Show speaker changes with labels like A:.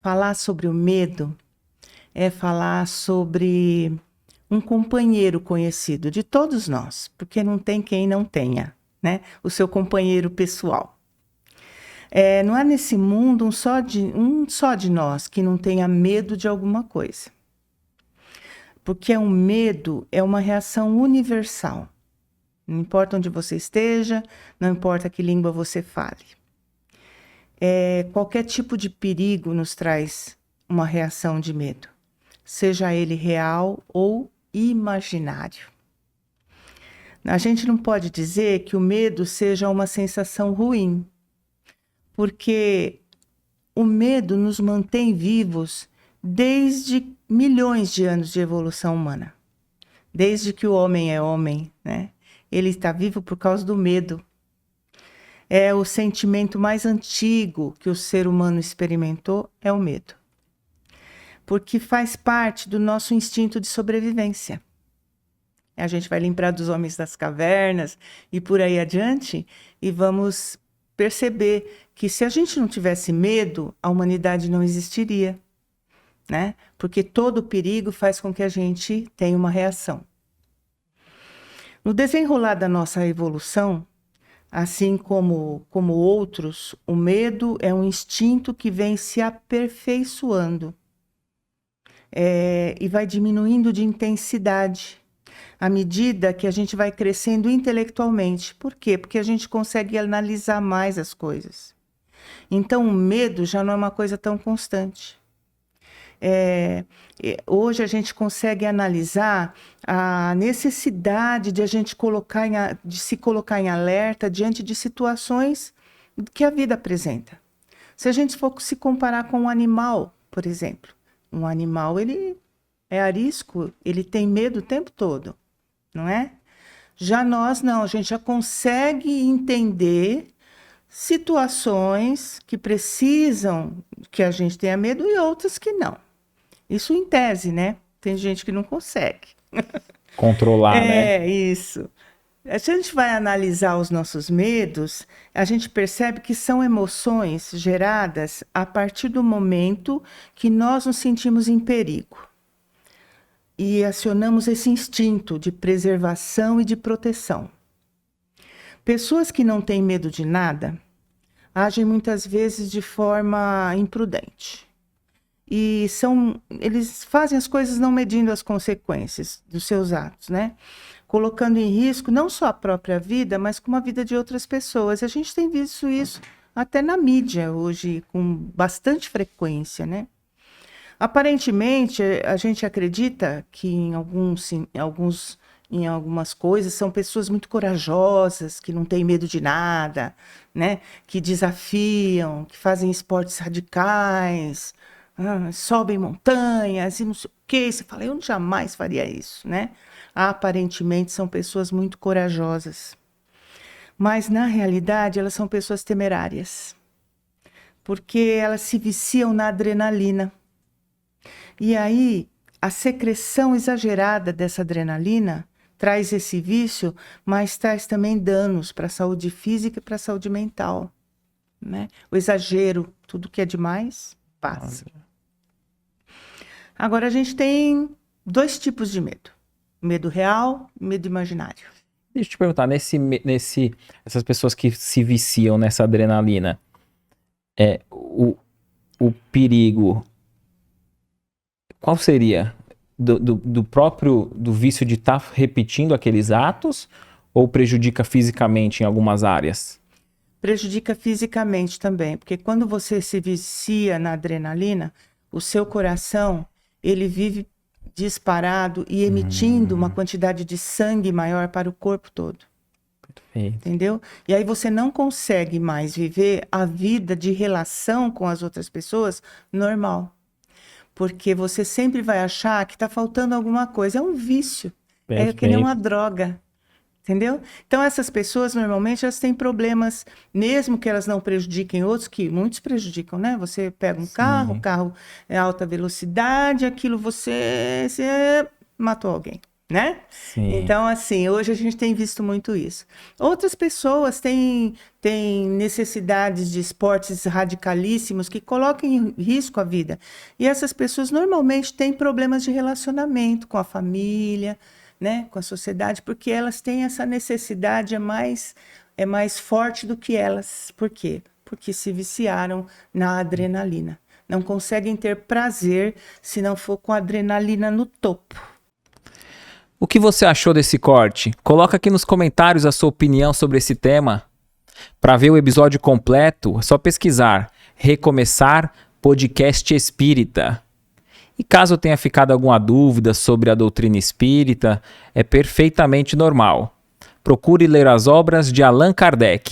A: Falar sobre o medo é falar sobre um companheiro conhecido de todos nós, porque não tem quem não tenha, né? O seu companheiro pessoal. Não há nesse mundo um só de nós que não tenha medo de alguma coisa. Porque um medo é uma reação universal. Não importa onde você esteja, não importa que língua você fale. Qualquer tipo de perigo nos traz uma reação de medo, seja ele real ou imaginário. A gente não pode dizer que o medo seja uma sensação ruim, porque o medo nos mantém vivos desde milhões de anos de evolução humana. Desde que o homem é homem, né? Ele está vivo por causa do medo. É o sentimento mais antigo que o ser humano experimentou, é o medo. Porque faz parte do nosso instinto de sobrevivência. A gente vai lembrar dos homens das cavernas e por aí adiante, e vamos perceber que se a gente não tivesse medo, a humanidade não existiria, né? Porque todo perigo faz com que a gente tenha uma reação. No desenrolar da nossa evolução, assim como outros, o medo é um instinto que vem se aperfeiçoando e vai diminuindo de intensidade à medida que a gente vai crescendo intelectualmente. Por quê? Porque a gente consegue analisar mais as coisas. Então, o medo já não é uma coisa tão constante. Hoje a gente consegue analisar a necessidade de a gente de se colocar em alerta diante de situações que a vida apresenta. Se a gente for se comparar com um animal, por exemplo, um animal ele é arisco, ele tem medo o tempo todo, não é? Já nós não, a gente já consegue entender situações que precisam que a gente tenha medo e outras que não. Isso em tese, né? Tem gente que não consegue.
B: Controlar, né?
A: Isso. Se a gente vai analisar os nossos medos, a gente percebe que são emoções geradas a partir do momento que nós nos sentimos em perigo. E acionamos esse instinto de preservação e de proteção. Pessoas que não têm medo de nada agem muitas vezes de forma imprudente. E eles fazem as coisas não medindo as consequências dos seus atos, né? Colocando em risco não só a própria vida, mas como a vida de outras pessoas. A gente tem visto isso até na mídia hoje, com bastante frequência, né? Aparentemente, a gente acredita que em algumas coisas são pessoas muito corajosas, que não têm medo de nada, né? Que desafiam, que fazem esportes radicais, sobem montanhas e não sei o quê. Você fala, eu jamais faria isso, né? Aparentemente são pessoas muito corajosas. Mas, na realidade, elas são pessoas temerárias, porque elas se viciam na adrenalina. E aí, a secreção exagerada dessa adrenalina traz esse vício, mas traz também danos para a saúde física e para a saúde mental, né? O exagero, tudo que é demais, passa. Agora, a gente tem dois tipos de medo. Medo real e medo imaginário.
B: Deixa eu te perguntar, essas pessoas que se viciam nessa adrenalina, o perigo, qual seria? Do próprio do vício de estar repetindo aqueles atos ou prejudica fisicamente em algumas áreas?
A: Prejudica fisicamente também, porque quando você se vicia na adrenalina, o seu coração, ele vive disparado e emitindo uma quantidade de sangue maior para o corpo todo.
B: Perfeito.
A: Entendeu? E aí você não consegue mais viver a vida de relação com as outras pessoas normal. Porque você sempre vai achar que está faltando alguma coisa. É um vício. É que nem
B: Perfeito.
A: uma droga. Entendeu? Então, essas pessoas, normalmente, elas têm problemas, mesmo que elas não prejudiquem outros, que muitos prejudicam, né? Você pega um carro, o carro é alta velocidade, aquilo você matou alguém. né?
B: Sim.
A: Então, assim, hoje a gente tem visto muito isso. Outras pessoas têm necessidades de esportes radicalíssimos que colocam em risco a vida. E essas pessoas normalmente têm problemas de relacionamento com a família, né? Com a sociedade, porque elas têm essa necessidade é mais forte do que elas. Por quê? Porque se viciaram na adrenalina. Não conseguem ter prazer se não for com a adrenalina no topo.
B: O que você achou desse corte? Coloca aqui nos comentários a sua opinião sobre esse tema. Para ver o episódio completo, é só pesquisar Recomeçar Podcast Espírita. E caso tenha ficado alguma dúvida sobre a doutrina espírita, é perfeitamente normal. Procure ler as obras de Allan Kardec.